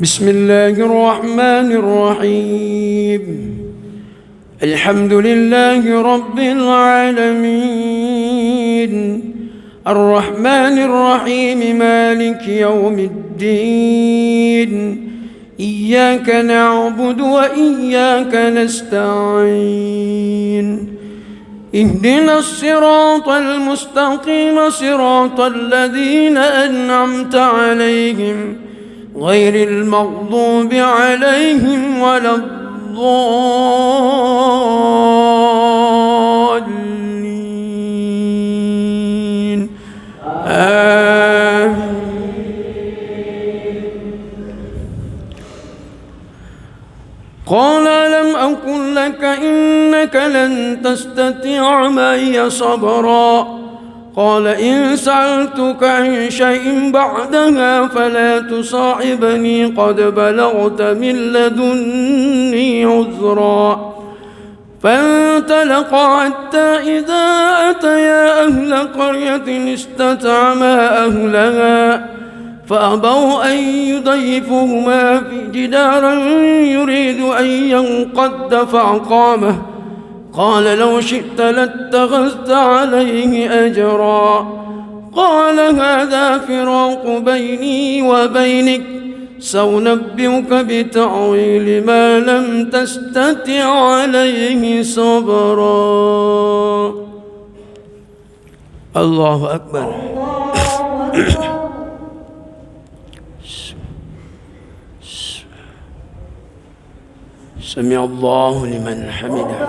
بسم الله الرحمن الرحيم. الحمد لله رب العالمين، الرحمن الرحيم، مالك يوم الدين. إياك نعبد وإياك نستعين. اهدنا الصراط المستقيم، صراط الذين أنعمت عليهم غير المغضوب عليهم ولا الضالين. آمين. قال ألم أقل لك إنك لن تستطيع معي صبرا؟ قال إن سألتك عن شيء بعدها فلا تصاحبني، قد بلغت من لدني عذرا. فانطلقا حتى إذا أتيا أهل قرية استطعما أهلها فأبوا أن يضيفوهما في جدارا يريد أن ينقض فأقامه. قال لو شئت لاتخذت عليه أجرا. قال هذا فراق بيني وبينك، سأنبئك بتأويل ما لم تستطع عليه صبرا. الله أكبر. سمع الله لمن حمده.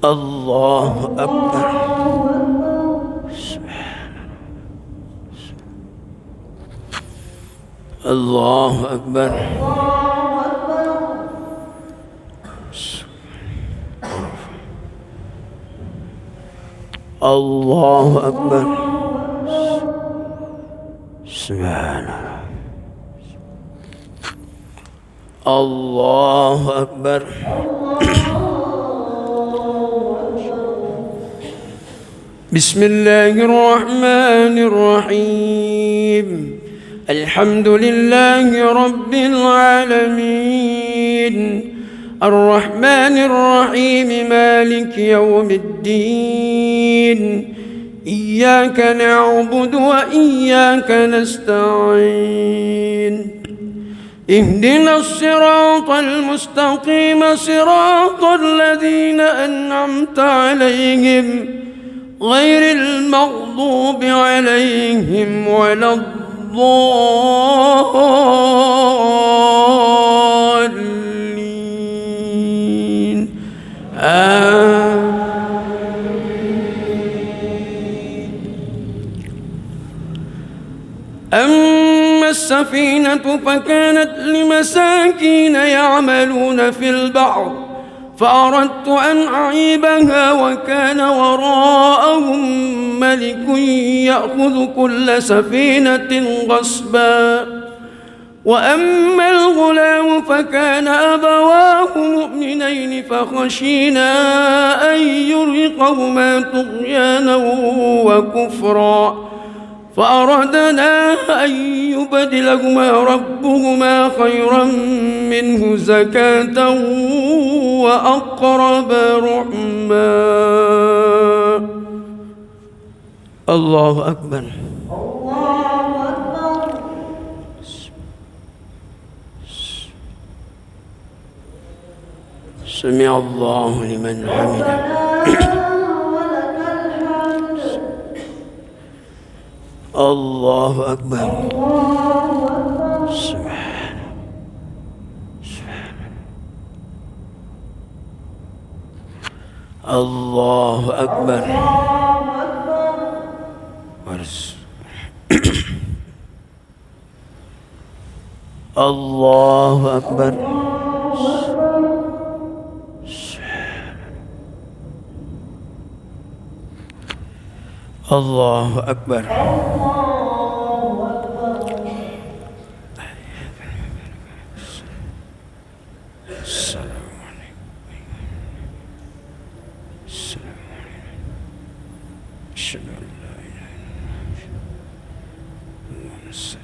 الله أكبر. الله أكبر. الله أكبر. سبحان الله أكبر. بسم الله الرحمن الرحيم. الحمد لله رب العالمين، الرحمن الرحيم، مالك يوم الدين. إياك نعبد وإياك نستعين. اهدنا الصراط المستقيم، صراط الذين أنعمت عليهم غير المغضوب عليهم ولا الضالين. أما السفينة فكانت لمساكين يعملون في البحر، فأردت أن أعيبها وكان وراءهم ملك يأخذ كل سفينة غصبا. وأما الغلام فكان أبواه مؤمنين فخشينا أن يرهقهما طغيانا وكفرا، فأردنا أن يبدلهما ربهما خيرا منه زكاة وأقرب رحما. الله أكبر. الله أكبر. سمع الله لمن حمده. الله أكبر. سبحان الله أكبر. الله أكبر. الله أكبر. أشهد أن لا إله إلا الله السلام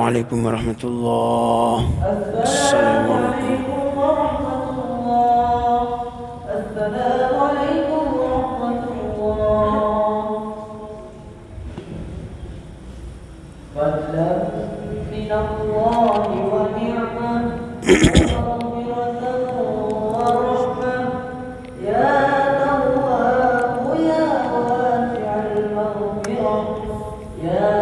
عليكم ورحمة الله. السلام عليكم ورحمة الله. السلام عليكم ورحمة الله. فضلا من الله ونعمة ومغفرة ورحمة يا تواب يا واسع المغفرة يا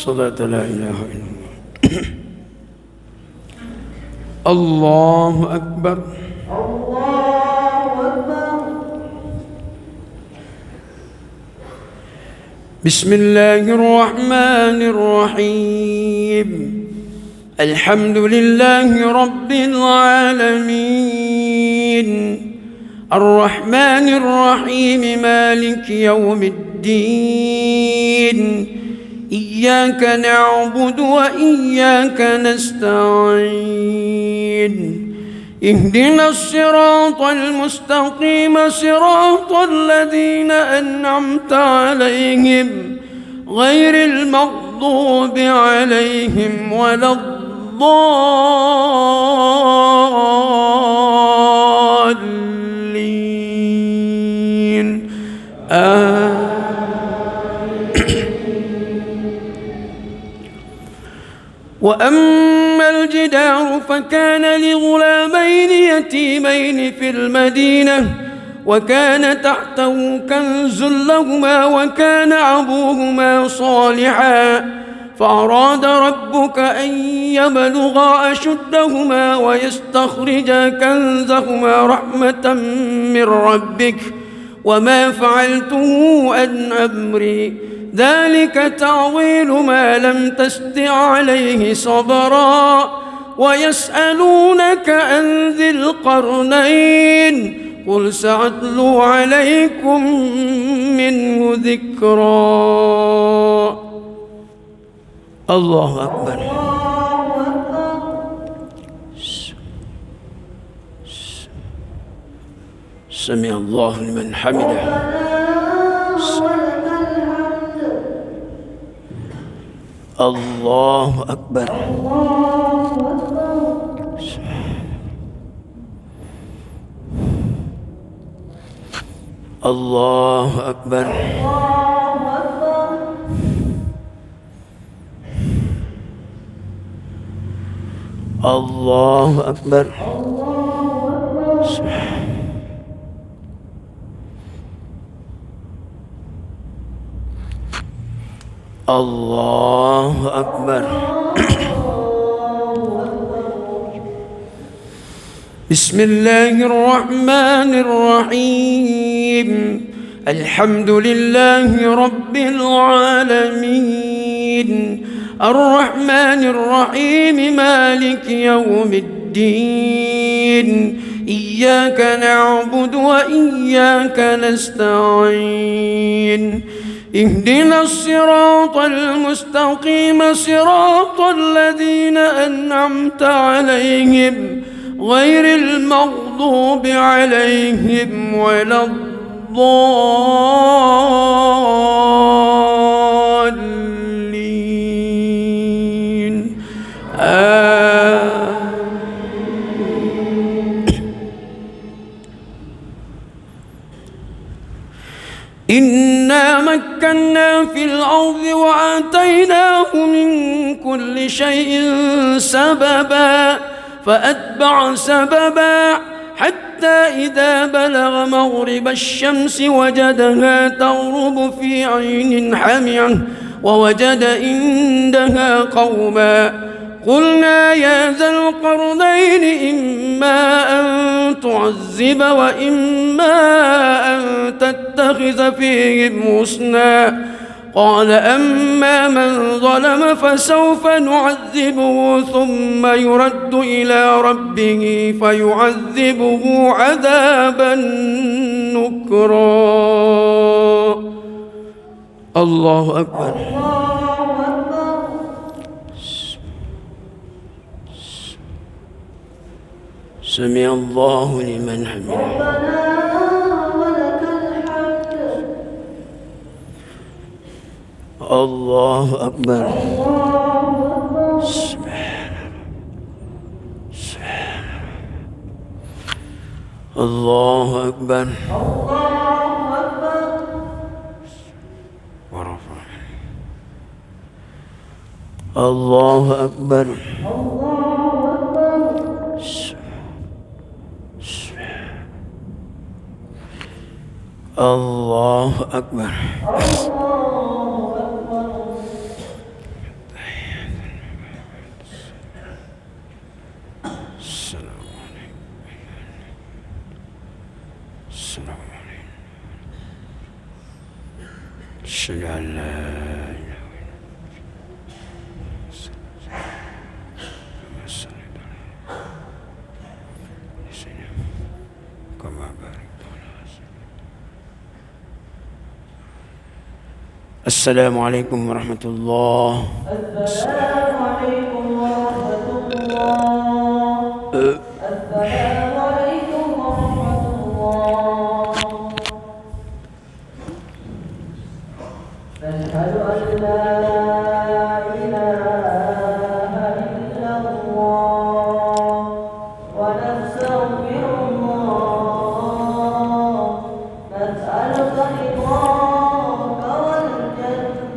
صلاة لا إله إلا الله. الله أكبر. الله أكبر. بسم الله الرحمن الرحيم. الحمد لله رب العالمين الرحمن الرحيم مالك يوم الدين إياك نعبد وإياك نستعين اهدنا الصراط المستقيم صراط الذين أنعمت عليهم غير المغضوب عليهم ولا الضالين وأما الجدار فكان لغلامين يتيمين في المدينة وكان تحته كنز لهما وكان أبوهما صالحا فأراد ربك أن يبلغا أشدهما ويستخرجا كنزهما رحمة من ربك وما فعلته عن أمري ذلك تعويل ما لم تستطع عليه صبرا ويسألونك عن ذي القرنين قل سأتلو عليكم منه ذكرا. الله أكبر. سمع الله لمن حمده. الله أكبر. الله أكبر. الله أكبر. الله أكبر. بسم الله الرحمن الرحيم الحمد لله رب العالمين الرحمن الرحيم مالك يوم الدين إياك نعبد وإياك نستعين اهدنا الصراط المستقيم صراط الذين أنعمت عليهم غير المغضوب عليهم ولا الضالين إنا مكنا في الأرض وآتيناه من كل شيء سببا فأتبع سببا حتى إذا بلغ مغرب الشمس وجدها تغرب في عين حمية ووجد عندها قوما قلنا يا ذا القرنين إما أن تعذب وإما أن تتخذ فيهم حسنا قال أما من ظلم فسوف نعذبه ثم يرد إلى ربه فيعذبه عذابا نكرا. الله أكبر. سمع الله لمن حمده. الله أكبر. الله أكبر. ورفع. الله أكبر. الله أكبر. أشهد أن لا إله كما باركت على السلام عليكم ورحمة الله. السلام عليكم ورحمة الله. السلام عليكم ورحمة الله. نشهد أن لا إله إلا الله ونستغفر الله. نسألك رضاك والجنة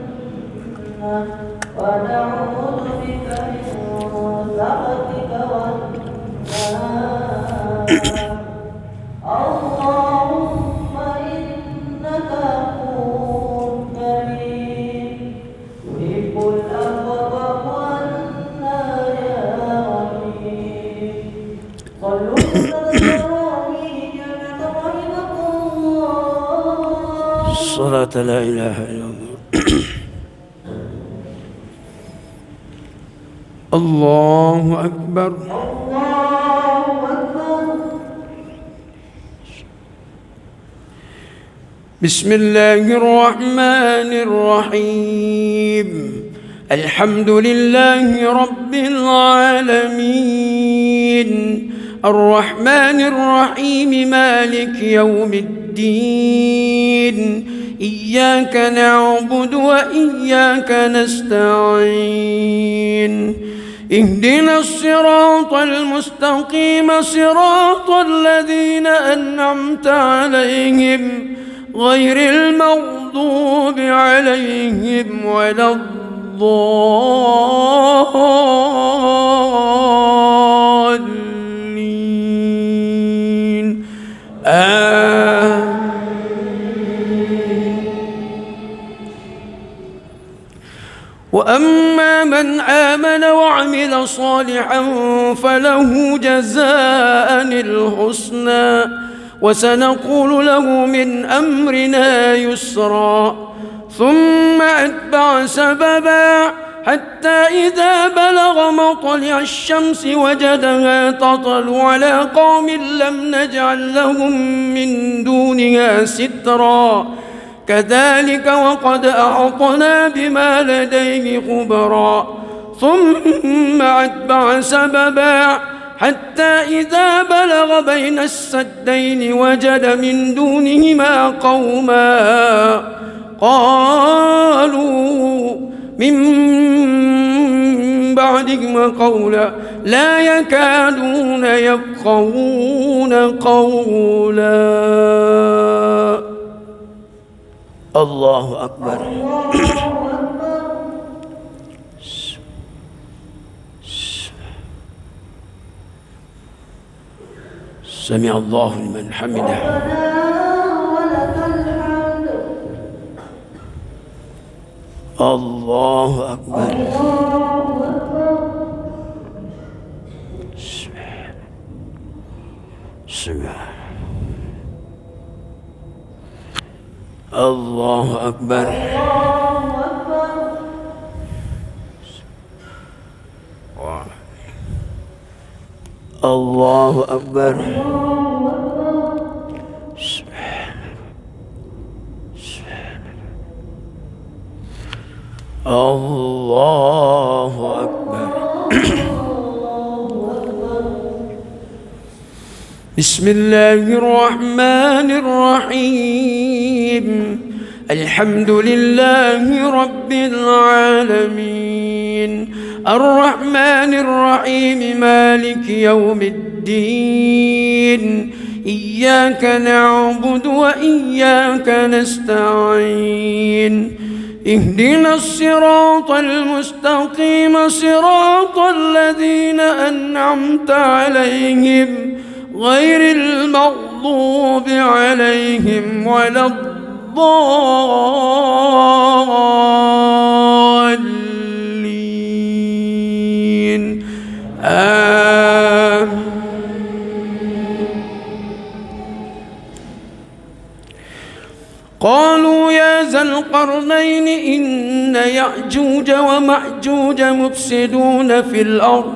ونعوذ بك من سخطك والنار. اللهم إنك عفو كريم تحب العفو فاعف عنا يا رحيم. صلوا على النبي رحمكم الله. الصلاة لا إله إلا الله. الله أكبر. الله أكبر. بسم الله الرحمن الرحيم. الحمد لله رب العالمين الرحمن الرحيم مالك يوم الدين إياك نعبد وإياك نستعين اهدنا الصراط المستقيم صراط الذين أنعمت عليهم غير المغضوب عليهم ولا الضالين. وأما من آمن وعمل صالحا فله جزاء الحسنى وسنقول له من أمرنا يسرا ثم أتبع سببا حتى إذا بلغ مطلع الشمس وجدها تطلع على قوم لم نجعل لهم من دونها سترا كذلك وقد أحطنا بما لديه خبرا ثم أتبع سببا حتى إذا بلغ بين السدين وجد من دونهما قوما قالوا من بعدهما قولا لا يكادون يفقهون قولا. الله أكبر. سمع الله لمن حمده. الله أكبر. سمع. الله أكبر. الله أكبر. الله أكبر. بسم الله الرحمن الرحيم. الحمد لله رب العالمين الرحمن الرحيم مالك يوم الدين إياك نعبد وإياك نستعين اهدنا الصراط المستقيم صراط الذين أنعمت عليهم غير المغضوب عليهم ولا الضالين آمين. قالوا يا ذا القرنين إن يأجوج ومأجوج مفسدون في الأرض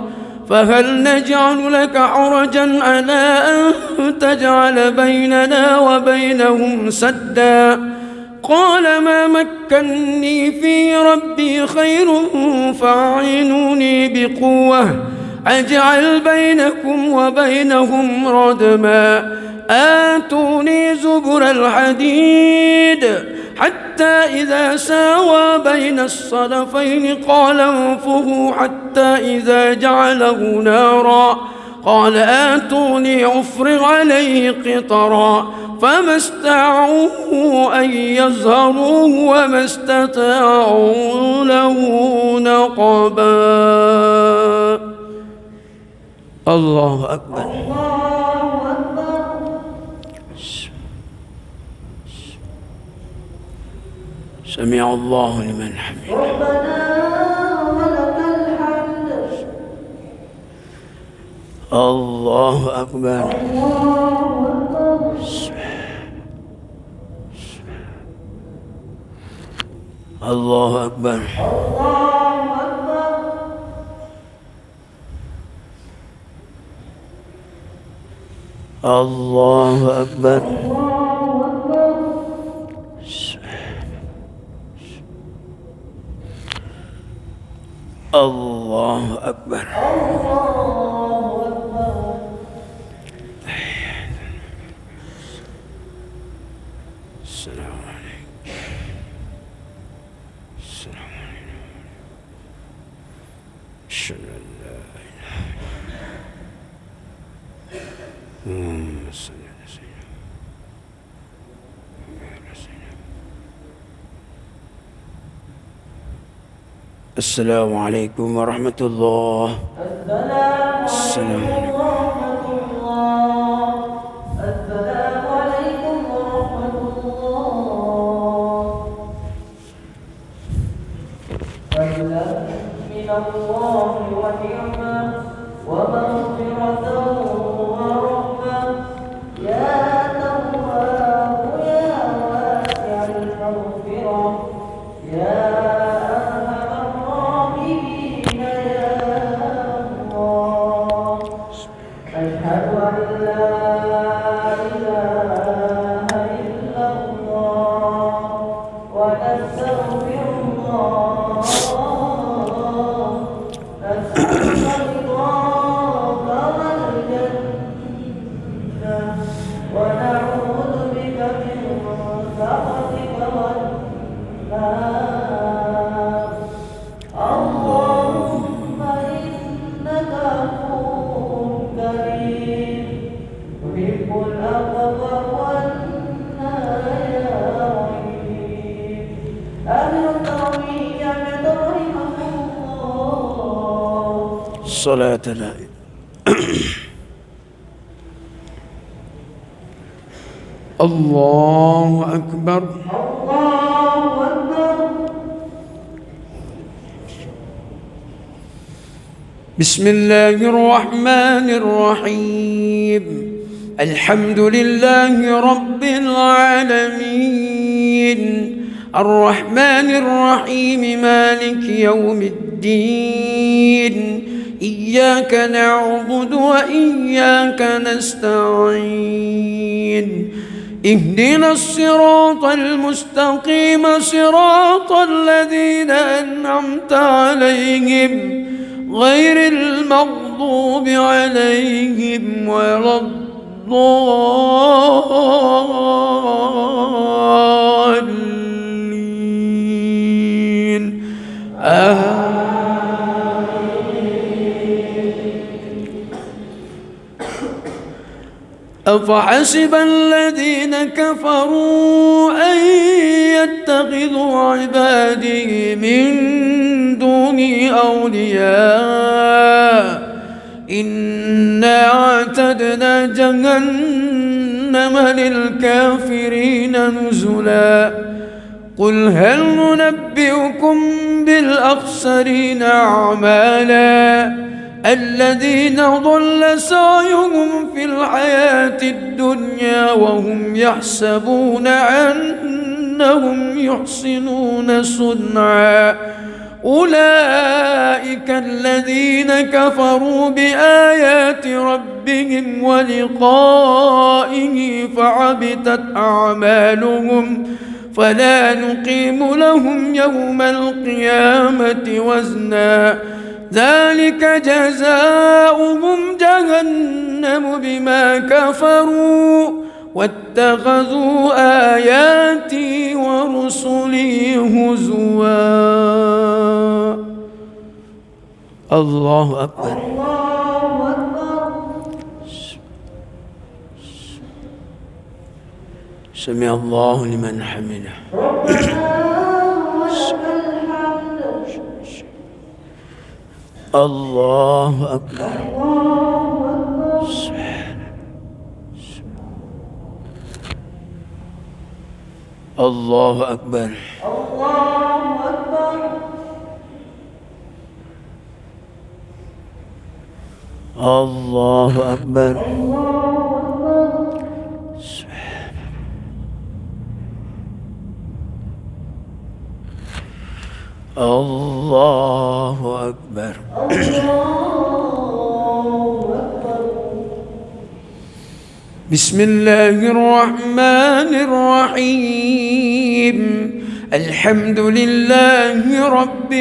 فهل نجعل لك حرجا على أن تجعل بيننا وبينهم سدا قال ما مكني في ربي خير فاعينوني بقوة أجعل بينكم وبينهم ردما آتوني زبر الحديد حتى إذا ساوى بين الصدفين قال انفخوا حتى إذا جعله نارا قال آتوني أفرغ عليه قطرا فما استطاعوا أن يظهروه وما استطاعوا له نقبا. الله أكبر. سمع الله لمن حمده. ربنا ولك الحمد. الله أكبر. الله أكبر. الله أكبر. الله أكبر. السلام عليكم. السلام عليكم. أشهد أن لا إله إلا الله. صل على سيدنا محمد. السلام عليكم ورحمة الله. السلام عليكم. السلام عليكم ورحمة الله. فضلا من الله ونعمة ومغفرة ورحمة يا تواب يا واسع المغفرة يا صلاة لا الله أكبر. الله أكبر. بسم الله الرحمن الرحيم الحمد لله رب العالمين الرحمن الرحيم مالك يوم الدين إياك نعبد وإياك نستعين اهدنا الصراط المستقيم صراط الذين أنعمت عليهم غير المغضوب عليهم ولا الضالين أفحسب الذين كفروا أن يتخذوا عبادي من دوني أولياء إنا أعتدنا جهنم للكافرين نزلا قل هل ننبئكم بالأخسرين أعمالا الذين ضل سعيهم في الحياة الدنيا وهم يحسبون أنهم يحسنون صنعا أولئك الذين كفروا بآيات ربهم ولقائه فحبطت أعمالهم فلا نقيم لهم يوم القيامة وزنا ذلك جزاؤهم جهنم بما كفروا واتخذوا آياتي ورسلي هزوا. الله أكبر. الله أكبر. سمع الله لمن حمده. الله أكبر. الله أكبر. الله أكبر. الله أكبر. بسم الله الرحمن الرحيم الحمد لله رب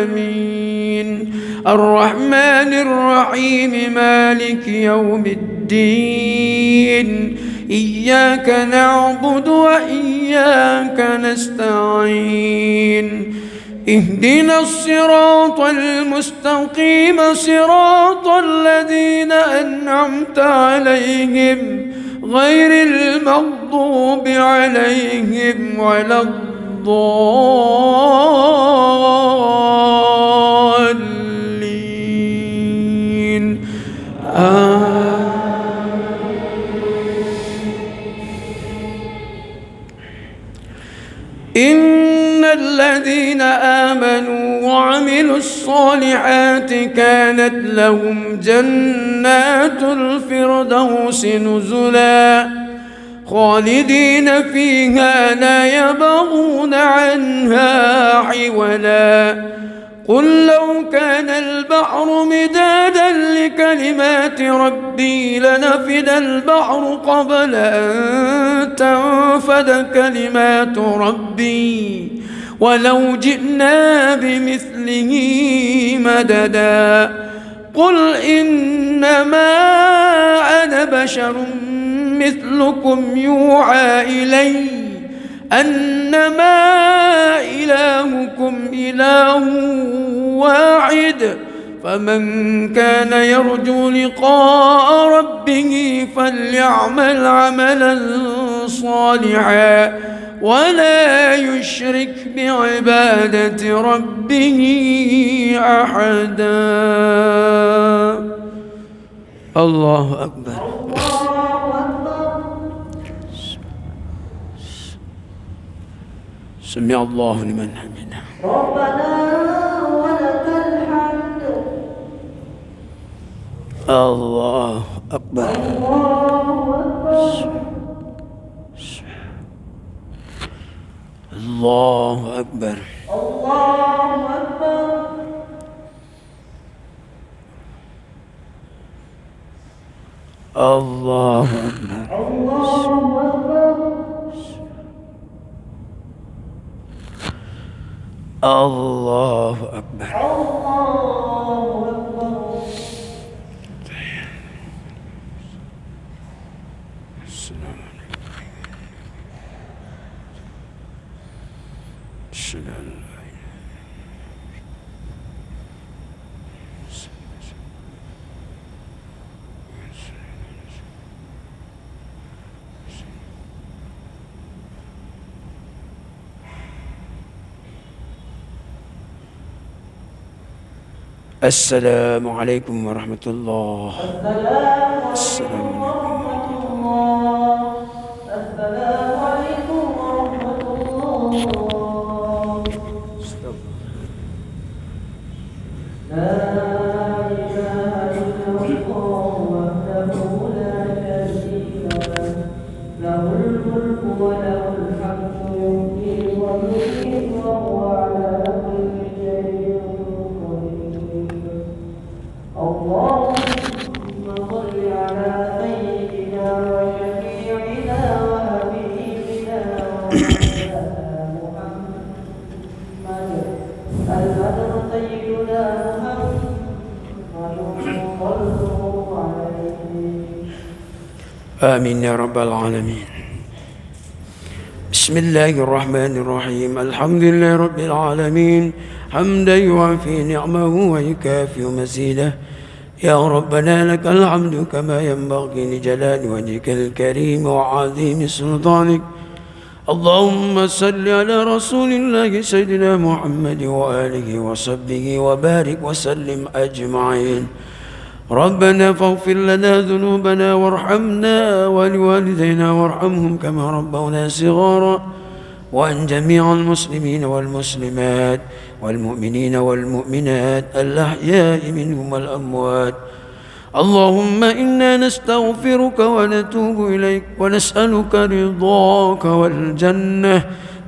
العالمين الرحمن الرحيم مالك يوم الدين إياك نعبد وإياك نستعين اهدنا الصراط المستقيم صراط الذين أنعمت عليهم غير المغضوب عليهم ولا الضالين إن الذين آمنوا وعملوا الصالحات كانت لهم جنات الفردوس نزلا خالدين فيها لا يبغون عنها حولا قل لو كان البحر مدادا لكلمات ربي لنفد البحر قبل أن تنفد كلمات ربي ولو جئنا بمثله مددا قل إنما أنا بشر مثلكم يوحى إلي أنما إلهكم إله واحد فمن كان يرجو لقاء ربه فليعمل عملا صالحا ولا يشرك بعبادة ربه أحدا. الله أكبر. سمع الله لمن حمده. ربنا ولك الحمد. الله أكبر. الله أكبر. الله أكبر. الله أكبر. السلام عليكم. السلام عليكم. السلام عليكم ورحمة الله. السلام عليكم ورحمة الله. السلام عليكم ورحمة الله. لا إله إلا الله وحده لا شريك له، له الملك وله الحمد يحيي ويميت وهو على كل شيء قدير. اللهم صل على سيدنا وشفيعنا وحبيبنا ومولانا محمد البدر سيدنا محمد صلوا عليه. آمين يا رب العالمين. بسم الله الرحمن الرحيم. الحمد لله رب العالمين حمدا يوافي نعمه ويكافئ مزيده. يا ربنا لك الحمد كما ينبغي لجلال وجهك الكريم وعظيم سلطانك. اللهم صل على رسول الله سيدنا محمد وآله وصحبه وبارك وسلم أجمعين. ربنا فاغفر لنا ذنوبنا وارحمنا ولوالدينا وارحمهم كما ربونا صغارا، وأن جميع المسلمين والمسلمات والمؤمنين والمؤمنات الأحياء منهم والأموات. اللهم إنا نستغفرك ونتوب إليك ونسألك رضاك والجنة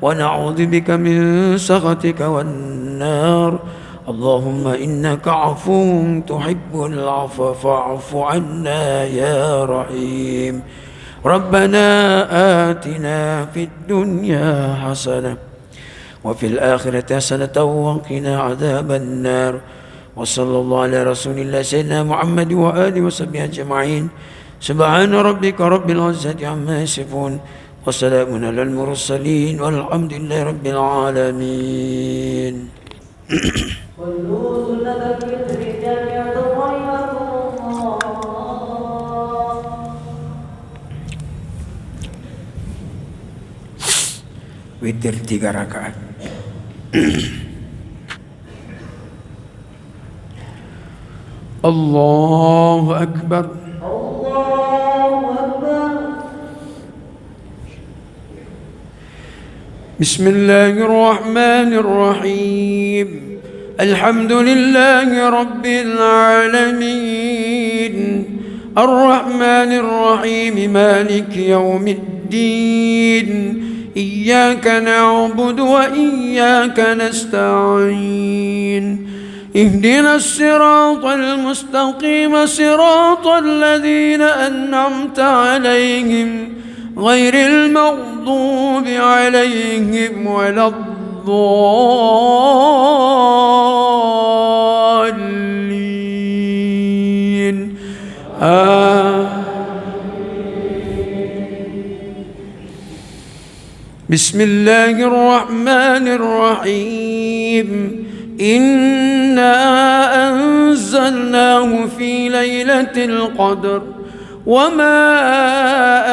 ونعوذ بك من سخطك والنار. اللهم إنك عفو تحب العفو فاعف عنا يا رحيم. ربنا آتنا في الدنيا حسنة وفي الآخرة حسنة وقنا عذاب النار. وصلى الله على رسول الله سيدنا محمد وآله وصحبه أجمعين. سبحان ربك رب العزة عما يصفون وسلام على المرسلين والحمد لله رب العالمين. صلوا سنة الفطر جامعة رحمكم الله. witir 3 rakaat. الله أكبر. الله أكبر. بسم الله الرحمن الرحيم. الحمد لله رب العالمين الرحمن الرحيم مالك يوم الدين. إياك نعبد وإياك نستعين. اهدنا الصراط المستقيم صراط الذين أنعمت عليهم غير المغضوب عليهم ولا الضالين. بسم الله الرحمن الرحيم. إنا أنزلناه في ليلة القدر وما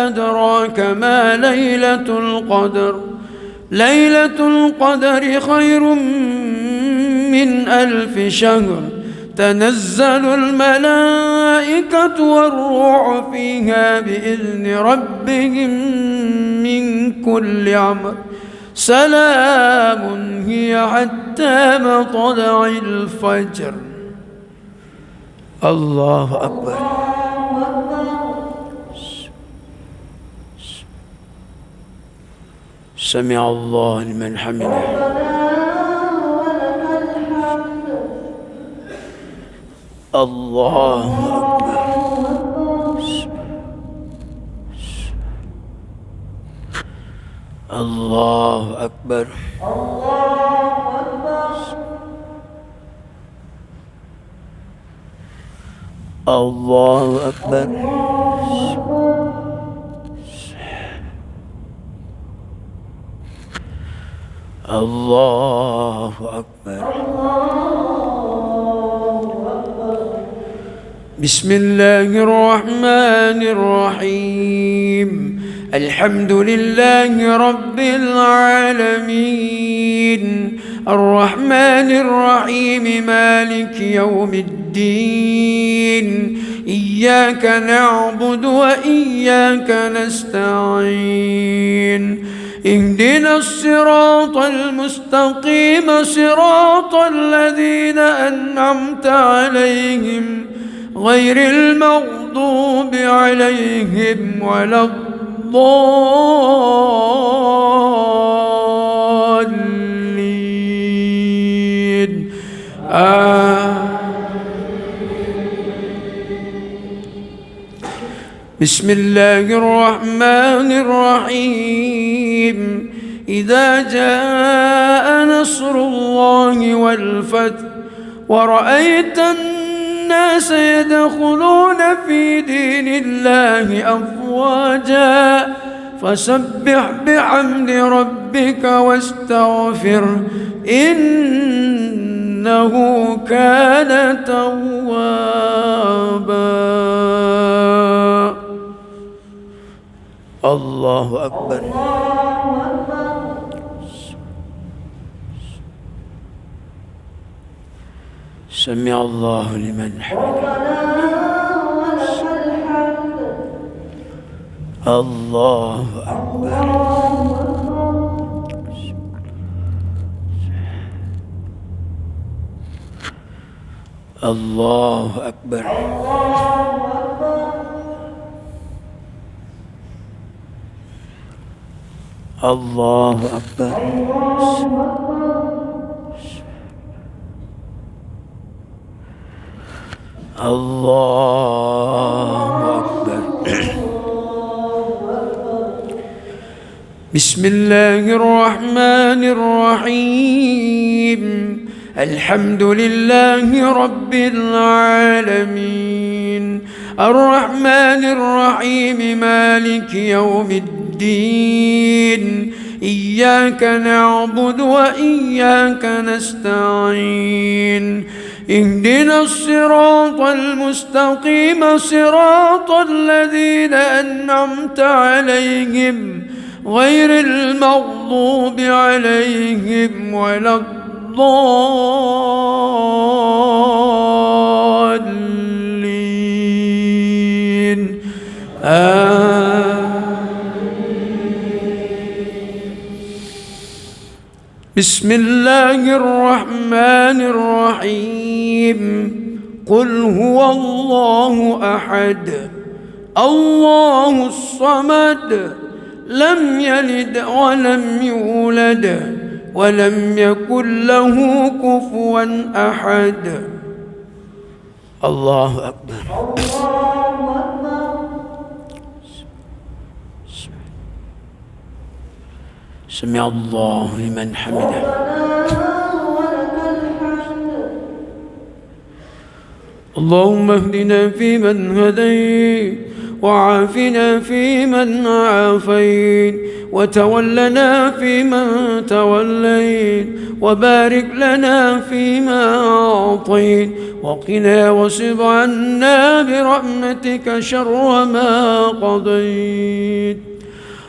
أدراك ما ليلة القدر. ليلة القدر خير من 1000 شهر. تنزل الملائكة والروح فيها بإذن ربهم من كل أمر. سلام هي حتى مطلع الفجر. الله أكبر. الله أكبر. سمع الله لمن حمده. الله أكبر. الله أكبر. الله أكبر. الله أكبر. بسم الله الرحمن الرحيم. الحمد لله رب العالمين الرحمن الرحيم مالك يوم الدين إياك نعبد وإياك نستعين اهدنا الصراط المستقيم صراط الذين أنعمت عليهم غير المغضوب عليهم ولا الضالين. بسم الله الرحمن الرحيم. إذا جاء نصر الله والفتح ورأيت الناس يدخلون في دين الله أفواجا فسبح بحمد ربك واستغفره إنه كان توابا. الله أكبر. سمع الله لمن حمده. الله أكبر. الله أكبر. الله أكبر. الله أكبر. بسم الله الرحمن الرحيم. الحمد لله رب العالمين الرحمن الرحيم مالك يوم الدين إياك نعبد وإياك نستعين اهدنا الصراط المستقيم صراط الذين أنعمت عليهم غير المغضوب عليهم ولا الضالين. بسم الله الرحمن الرحيم. قل هو الله أحد الله الصمد لم يلد ولم يولد ولم يكن له كفوا أحد. الله أكبر. سمع الله لمن حمده. اللهم اهدنا فيمن هديت وعافنا فيمن عافيت وتولنا فيمن توليت وبارك لنا فيما أعطيت وقنا واصرف عنا برحمتك شر ما قضيت.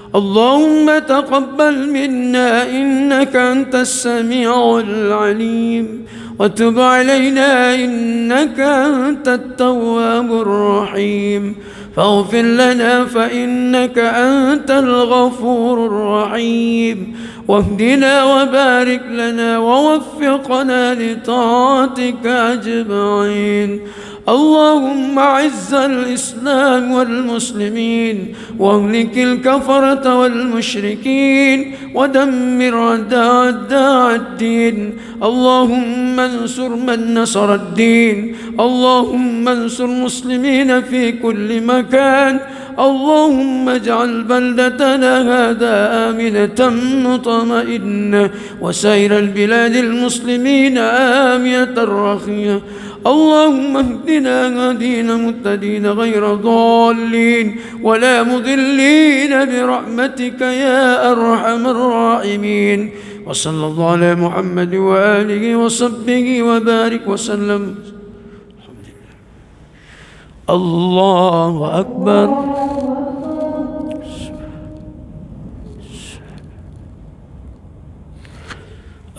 اللهم تقبل منا إنك أنت السميع العليم وتب علينا إنك أنت التواب الرحيم فاغفر لنا فإنك أنت الغفور الرحيم واهدنا وبارك لنا ووفقنا لطاعتك أجمعين. اللهم أعز الإسلام والمسلمين واهلك الكفرة والمشركين ودمر أعداء الدين. اللهم انصر من نصر الدين. اللهم انصر المسلمين في كل مكان. اللهم اجعل بلدتنا هذا آمنة مطمئنة وسائر البلاد المسلمين آمنة رخية. اللهم اهدنا هدينا مهتدين غير ضالين ولا مضلين برحمتك يا أرحم الراحمين. وصلى الله على محمد وآله وصحبه وبارك وسلم. الله أكبر.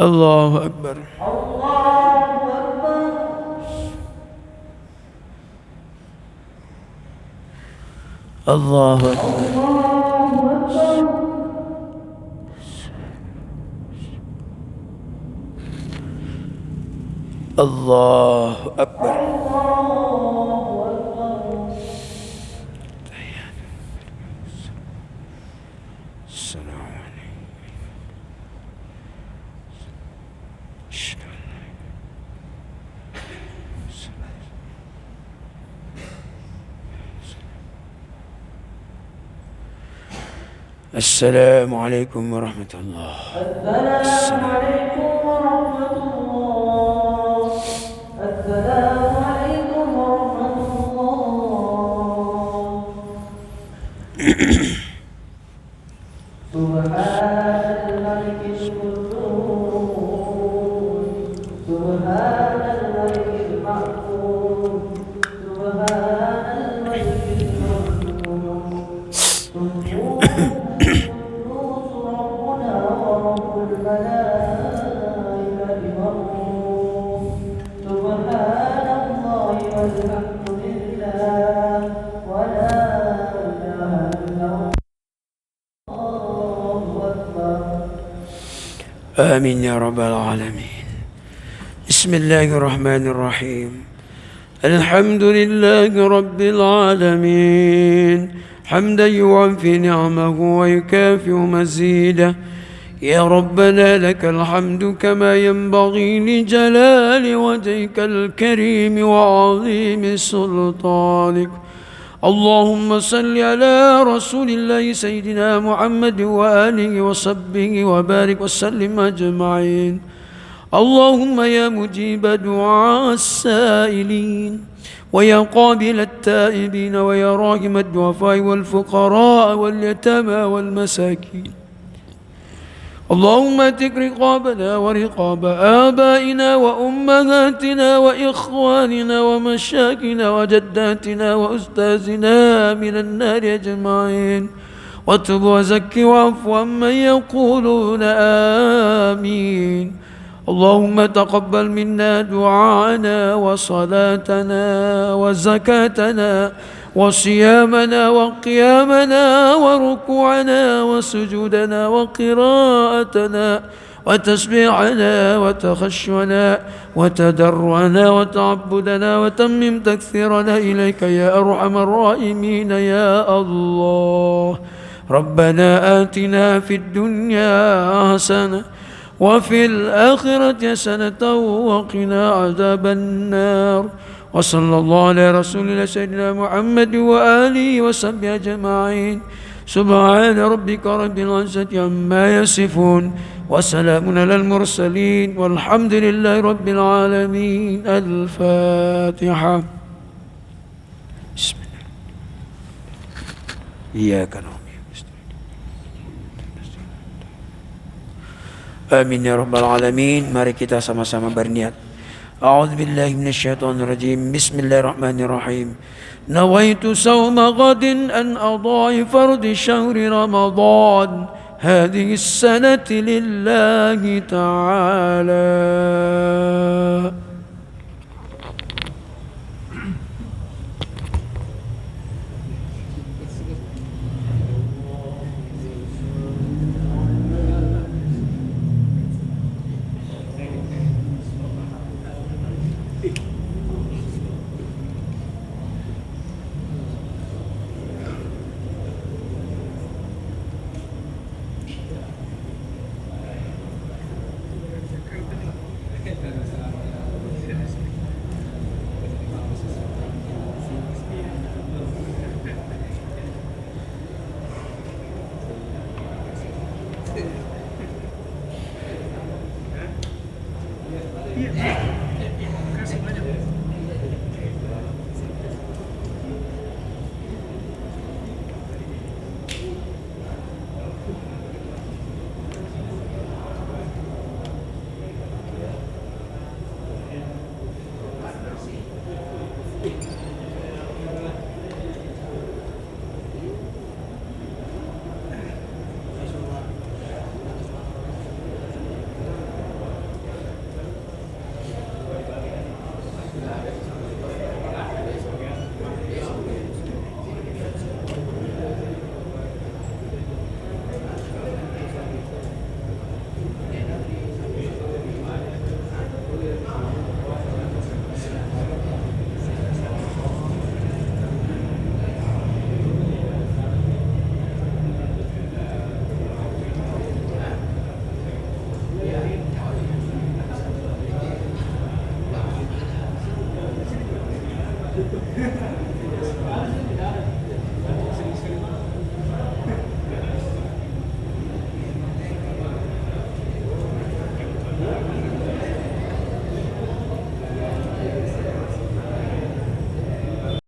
الله أكبر. الله أكبر. الله أكبر. السلام عليكم. السلام عليكم ورحمة الله. السلام عليكم ورحمة الله. السلام عليكم ورحمة الله. سبحان الملك القدوس سبحان الملك المعقول سبحان الملك المعقول قدوس ربنا ورب الملائكة والروح سبحان الله والحمد لله ولا إله إلا الله. آمين يا رب العالمين. بسم الله الرحمن الرحيم. الحمد لله رب العالمين حمدا يوفي نعمه ويكافئ مزيده. يا ربنا لك الحمد كما ينبغي لجلال وجهك الكريم وعظيم سلطانك. اللهم صل على رسول الله سيدنا محمد وآله وصحبه وبارك وسلم أجمعين. اللهم يا مجيب دعاء السائلين ويا قابل التائبين ويا راحم الضعفاء والفقراء واليتامى والمساكين. اللهم اتق رقابنا ورقاب آبائنا وأمهاتنا وإخواننا ومشاكنا وجداتنا وأستاذنا من النار أجمعين. وتب وزك واعف عمن يقولون آمين. اللهم تقبل منا دعاءنا وصلاتنا وزكاتنا وصيامنا وقيامنا وركوعنا وسجودنا وقراءتنا وتسبيحنا وتخشعنا وتضرعنا وتعبدنا وتمم تكثيرنا إليك يا أرحم الراحمين يا الله. ربنا آتنا في الدنيا حسنة وفي الآخرة حسنة وقنا عذاب النار. وصلى الله على رسول الله سيدنا محمد وآله وصحبه أجمعين. سبحان ربك رب العزة عما يصفون وسلام على المرسلين والحمد لله رب العالمين. الفاتحة. بسم الله. إياك نعبد. Amin ya rabbal alamin. Mari kita sama-sama berniat. A'udzu billahi minasyaitonir rajim. Bismillahirrahmanirrahim. Nawaitu sawma ghadin an adha'i fardi syahri Ramadan hadhihi as-sanati lillahi ta'ala.